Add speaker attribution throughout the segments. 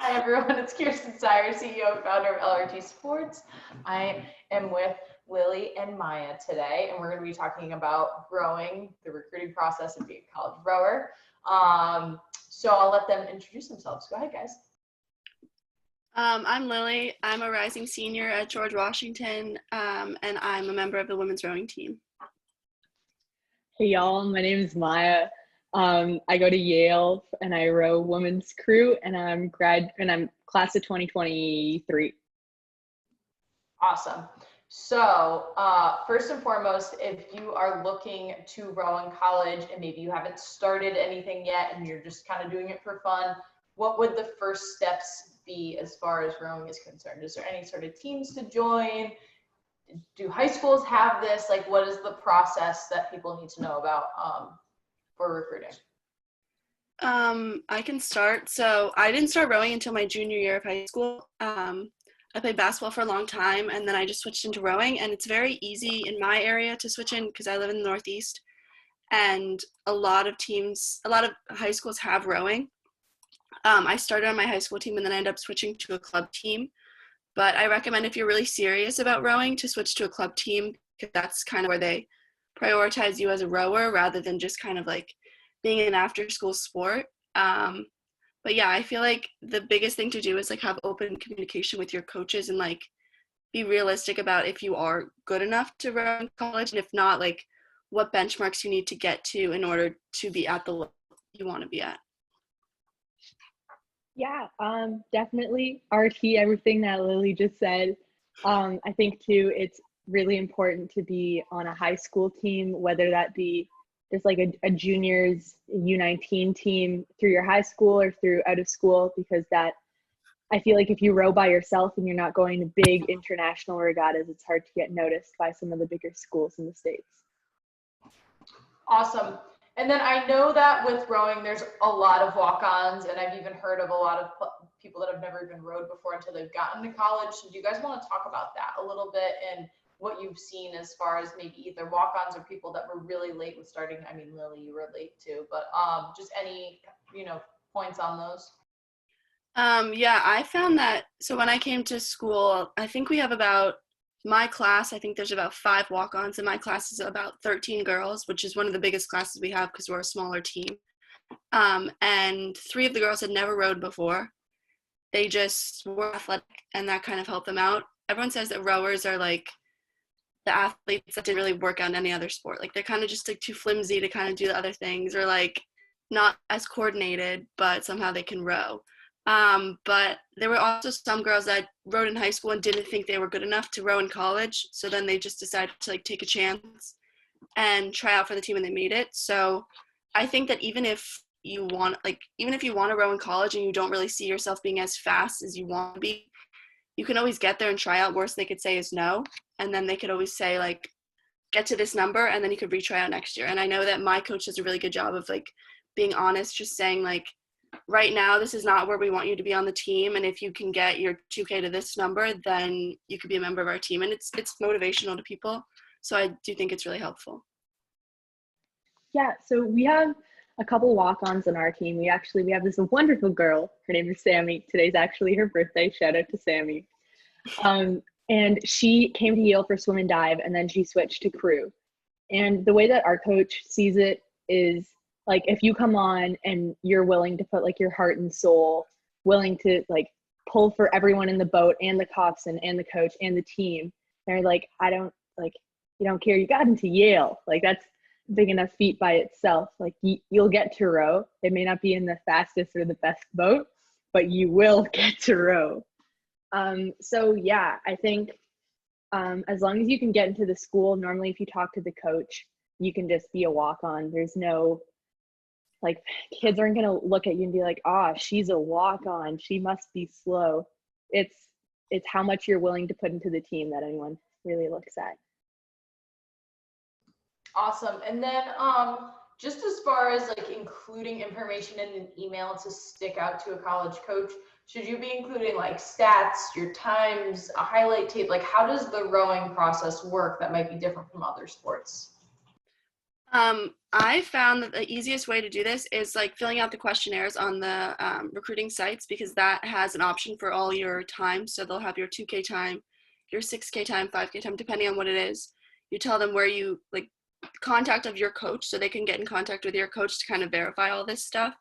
Speaker 1: Hi everyone, it's Kirsten Sire, CEO and founder of LRT Sports. I am with Lilly and Maya today, and we're going to be talking about growing, the recruiting process, and being a college rower. So I'll let them introduce themselves. Go ahead, guys.
Speaker 2: I'm Lilly. I'm a rising senior at George Washington, and I'm a member of the women's rowing team.
Speaker 3: Hey y'all, my name is Maya. I go to Yale and I row women's crew, and I'm class of 2023.
Speaker 1: Awesome. So first and foremost, if you are looking to row in college and maybe you haven't started anything yet and you're just kind of doing it for fun, what would the first steps be as far as rowing is concerned? Is there any sort of teams to join? Do high schools have this? Like, what is the process that people need to know about for recruiting?
Speaker 2: I can start. So I didn't start rowing until my junior year of high school. I played basketball for a long time, and then I just switched into rowing, and it's very easy in my area to switch in because I live in the Northeast, and a lot of high schools have rowing. I started on my high school team, and then I ended up switching to a club team. But I recommend, if you're really serious about rowing, to switch to a club team, because that's kind of where they prioritize you as a rower rather than just kind of like being an after-school sport. But yeah, I feel like the biggest thing to do is like have open communication with your coaches and like be realistic about if you are good enough to row in college, and if not, like what benchmarks you need to get to in order to be at the level you want to be at.
Speaker 3: Yeah, definitely RT, everything that Lilly just said. I think too, it's really important to be on a high school team, whether that be just like a juniors U19 team through your high school or through out of school, because that, I feel like if you row by yourself and you're not going to big international regattas, it's hard to get noticed by some of the bigger schools in the States.
Speaker 1: Awesome. And then I know that with rowing, there's a lot of walk-ons, and I've even heard of a lot of people that have never even rowed before until they've gotten to college. So do you guys want to talk about that a little bit and what you've seen as far as maybe either walk-ons or people that were really late with starting? I mean, Lilly, you were late too, but just any, points on those?
Speaker 2: Yeah, I found that, so when I came to school, I think we have my class, I think there's about 5 walk-ons, and my class is about 13 girls, which is one of the biggest classes we have because we're a smaller team. And 3 of the girls had never rowed before. They just were athletic, and that kind of helped them out. Everyone says that rowers are like the athletes that didn't really work out in any other sport. Like they're kind of just like too flimsy to kind of do the other things, or like not as coordinated, but somehow they can row. But there were also some girls that rowed in high school and didn't think they were good enough to row in college. So then they just decided to like take a chance and try out for the team, and they made it. So I think that even if you want to row in college and you don't really see yourself being as fast as you want to be, you can always get there and try out. Worst they could say is no. And then they could always say like, get to this number, and then you could retry out next year. And I know that my coach does a really good job of like being honest, just saying like, right now, this is not where we want you to be on the team, and if you can get your 2K to this number, then you could be a member of our team. And it's motivational to people, so I do think it's really helpful.
Speaker 3: Yeah, so we have a couple walk-ons on our team. We have this wonderful girl. Her name is Sammy. Today's actually her birthday. Shout out to Sammy. And she came to Yale for swim and dive, and then she switched to crew. And the way that our coach sees it is, like, if you come on and you're willing to put like your heart and soul, willing to like pull for everyone in the boat and the coxswain and the coach and the team, they're like, you don't care. You got into Yale. Like, that's a big enough feat by itself. Like, you'll get to row. It may not be in the fastest or the best boat, but you will get to row. So yeah, I think as long as you can get into the school, normally if you talk to the coach, you can just be a walk-on. There's no, like, kids aren't gonna look at you and be like, she's a walk-on, she must be slow. It's how much you're willing to put into the team that anyone really looks at.
Speaker 1: Awesome. And then just as far as like including information in an email to stick out to a college coach, should you be including like stats, your times, a highlight tape? Like, how does the rowing process work that might be different from other sports?
Speaker 2: I found that the easiest way to do this is like filling out the questionnaires on the recruiting sites, because that has an option for all your time. So they'll have your 2K time, your 6K time, 5K time, depending on what it is. You tell them where you like contact of your coach, so they can get in contact with your coach to kind of verify all this stuff.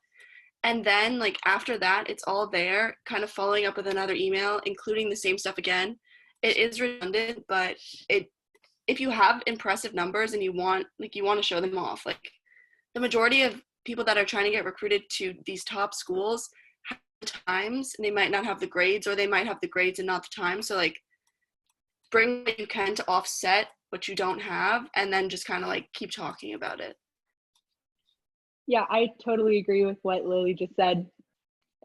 Speaker 2: And then like after that, it's all there, kind of following up with another email, including the same stuff again. It is redundant, but if you have impressive numbers and you want to show them off, like the majority of people that are trying to get recruited to these top schools have the times, and they might not have the grades, or they might have the grades and not the time. So like bring what you can to offset what you don't have, and then just kind of like keep talking about it.
Speaker 3: Yeah, I totally agree with what Lily just said.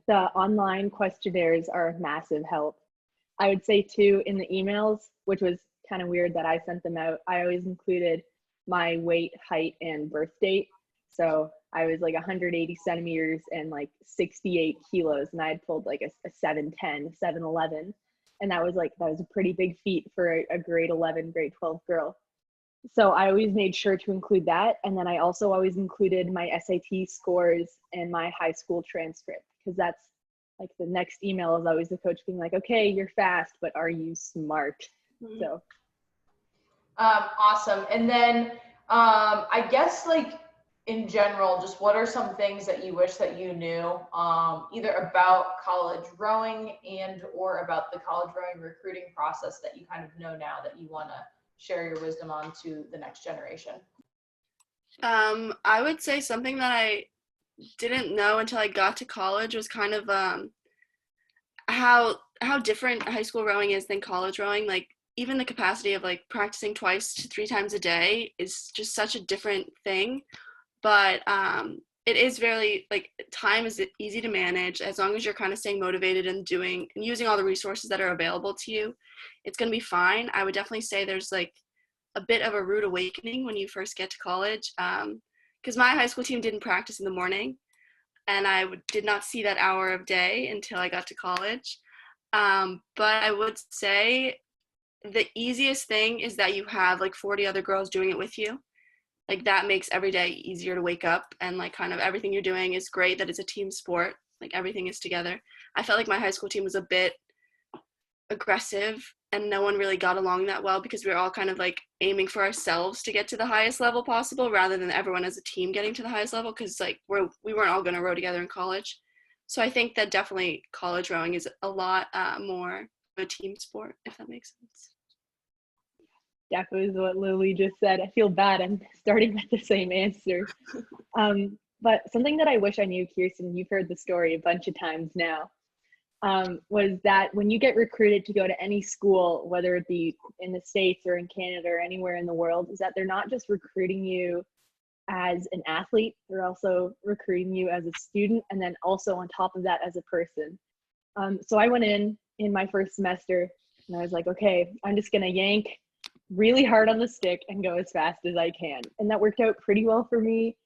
Speaker 3: The online questionnaires are a massive help. I would say too, in the emails, which was kind of weird that I sent them out, I always included my weight, height, and birth date. So I was like 180 centimeters and like 68 kilos, and I had pulled like a 7'10", 7'11", and that was a pretty big feat for a grade 11, grade 12 girl. So I always made sure to include that, and then I also always included my SAT scores and my high school transcript, because that's like the next email is always the coach being like, okay, you're fast, but are you smart? Mm-hmm. So
Speaker 1: awesome. And then I guess like in general, just what are some things that you wish that you knew either about college rowing and or about the college rowing recruiting process that you kind of know now that you want to share your wisdom on to the next generation?
Speaker 2: I would say something that I didn't know until I got to college was kind of how different high school rowing is than college rowing. Like even the capacity of like practicing 2 to 3 times a day is just such a different thing. But it is very like time is easy to manage as long as you're kind of staying motivated and doing and using all the resources that are available to you. It's going to be fine. I would definitely say there's like a bit of a rude awakening when you first get to college, because my high school team didn't practice in the morning, and I did not see that hour of day until I got to college. But I would say the easiest thing is that you have like 40 other girls doing it with you. Like that makes every day easier to wake up, and like kind of everything you're doing is great, that it's a team sport, like everything is together. I felt like my high school team was a bit aggressive and no one really got along that well, because we were all kind of like aiming for ourselves to get to the highest level possible rather than everyone as a team getting to the highest level, because like we weren't all going to row together in college. So I think that definitely college rowing is a lot more of a team sport, if that makes sense.
Speaker 3: Definitely is what Lily just said. I feel bad. I'm starting with the same answer. But something that I wish I knew, Kirsten, you've heard the story a bunch of times now, was that when you get recruited to go to any school, whether it be in the States or in Canada or anywhere in the world, is that they're not just recruiting you as an athlete, they're also recruiting you as a student, and then also on top of that as a person. So I went in my first semester and I was like, okay, I'm just gonna yank really hard on the stick and go as fast as I can. And that worked out pretty well for me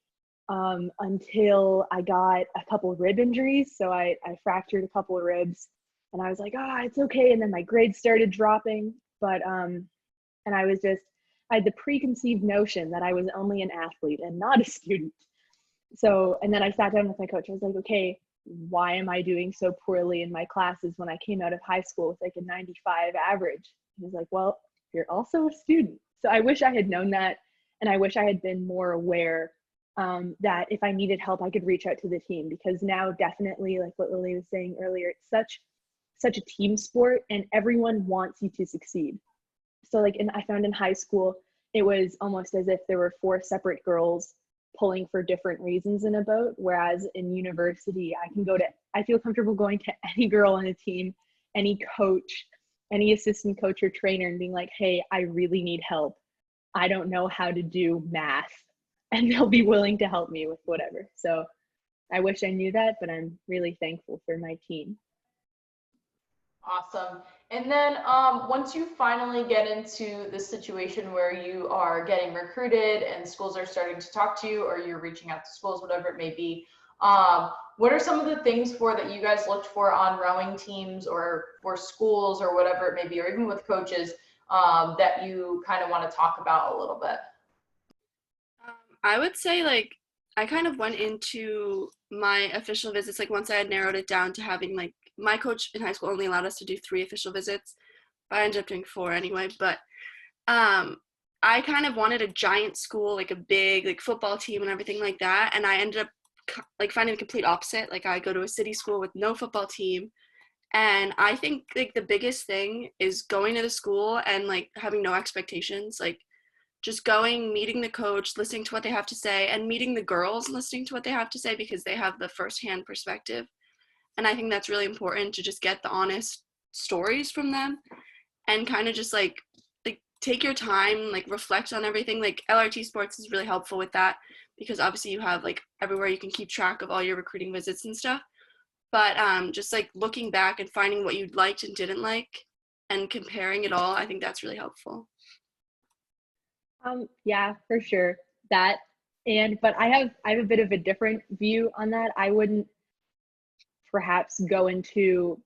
Speaker 3: until I got a couple of rib injuries. So I fractured a couple of ribs and I was like, it's okay. And then my grades started dropping. But, and I had the preconceived notion that I was only an athlete and not a student. So, and then I sat down with my coach. I was like, okay, why am I doing so poorly in my classes when I came out of high school with like a 95 average? He was like, well, you're also a student. So I wish I had known that. And I wish I had been more aware that if I needed help, I could reach out to the team, because now definitely, like what Lily was saying earlier, it's such a team sport and everyone wants you to succeed. So like I found in high school, it was almost as if there were 4 separate girls pulling for different reasons in a boat. Whereas in university, I feel comfortable going to any girl on a team, any coach, any assistant coach or trainer and being like, hey, I really need help. I don't know how to do math. And they'll be willing to help me with whatever. So I wish I knew that, but I'm really thankful for my team.
Speaker 1: Awesome. And then once you finally get into the situation where you are getting recruited and schools are starting to talk to you, or you're reaching out to schools, whatever it may be, what are some of the things that you guys looked for on rowing teams or for schools or whatever it may be, or even with coaches that you kind of want to talk about a little bit?
Speaker 2: I would say like I kind of went into my official visits like once I had narrowed it down to having like my coach in high school only allowed us to do 3 official visits, but I ended up doing 4 anyway. But I kind of wanted a giant school, like a big like football team and everything like that, and I ended up like finding the complete opposite. Like I go to a city school with no football team, and I think like the biggest thing is going to the school and like having no expectations, like just going, meeting the coach, listening to what they have to say, and meeting the girls, listening to what they have to say because they have the firsthand perspective. And I think that's really important to just get the honest stories from them and kind of just like take your time, like reflect on everything. Like LRT Sports is really helpful with that because obviously you have like everywhere you can keep track of all your recruiting visits and stuff. But just like looking back and finding what you liked and didn't like and comparing it all, I think that's really helpful.
Speaker 3: Yeah, for sure. That but I have a bit of a different view on that. I wouldn't perhaps go into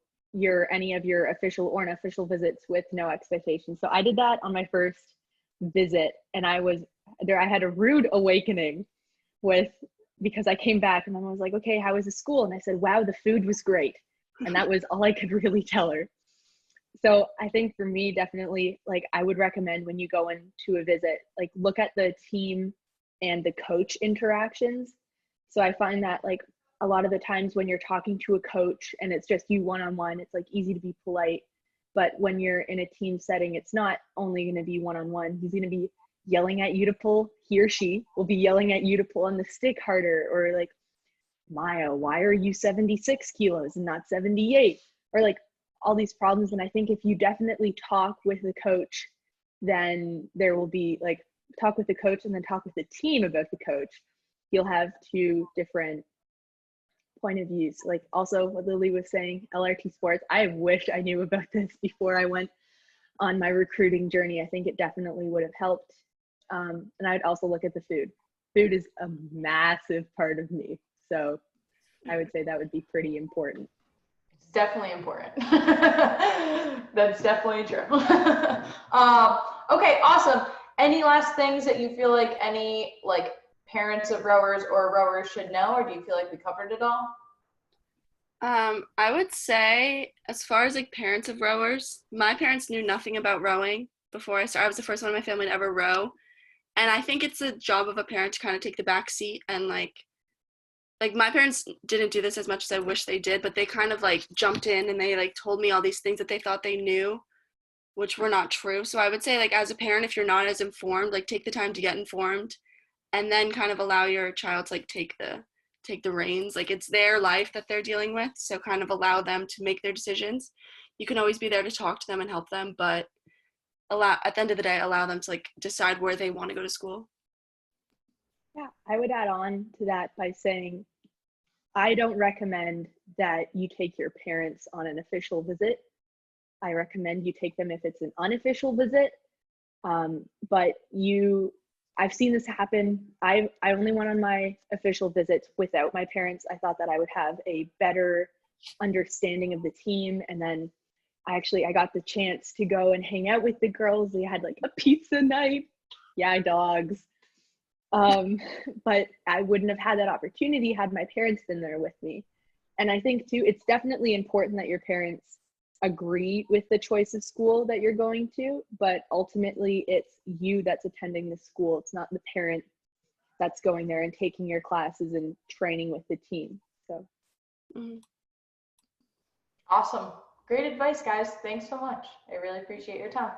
Speaker 3: any of your official or unofficial visits with no expectations. So I did that on my first visit, and I had a rude awakening because I came back and then I was like, okay, how was the school? And I said, wow, the food was great. And that was all I could really tell her. So I think for me, definitely, like I would recommend when you go into a visit, like look at the team and the coach interactions. So I find that like a lot of the times when you're talking to a coach and it's just you one-on-one, it's like easy to be polite. But when you're in a team setting, it's not only going to be one-on-one. He's going to be yelling at you to pull, he or she will be yelling at you to pull on the stick harder, or like, Maya, why are you 76 kilos and not 78? Or like all these problems. And I think if you definitely talk with the coach, then there will be like talk with the coach and then talk with the team about the coach. You'll have 2 different point of views. Like also what Lily was saying, LRT Sports, I wish I knew about this before I went on my recruiting journey. I think it definitely would have helped. And I'd also look at the food. Food is a massive part of me. So I would say that would be pretty important.
Speaker 1: It's definitely important. That's definitely true. Okay, awesome. Any last things that you feel like any like parents of rowers or rowers should know, or do you feel like we covered it all?
Speaker 2: I would say as far as like parents of rowers, my parents knew nothing about rowing before I started. I was the first one in my family to ever row. And I think it's a job of a parent to kind of take the back seat and like my parents didn't do this as much as I wish they did, but they kind of like jumped in and they like told me all these things that they thought they knew, which were not true. So I would say like as a parent, if you're not as informed, like take the time to get informed and then kind of allow your child to like take the reins. Like it's their life that they're dealing with. So kind of allow them to make their decisions. You can always be there to talk to them and help them, but at the end of the day, allow them to like decide where they want to go to school.
Speaker 3: Yeah, I would add on to that by saying, I don't recommend that you take your parents on an official visit. I recommend you take them if it's an unofficial visit. But I've seen this happen. I only went on my official visits without my parents. I thought that I would have a better understanding of the team. And then I got the chance to go and hang out with the girls. They had like a pizza night. Yeah, dogs. But I wouldn't have had that opportunity had my parents been there with me. And I think too, it's definitely important that your parents agree with the choice of school that you're going to, but ultimately it's you that's attending the school. It's not the parent that's going there and taking your classes and training with the team. So.
Speaker 1: Awesome. Great advice, guys. Thanks so much. I really appreciate your time.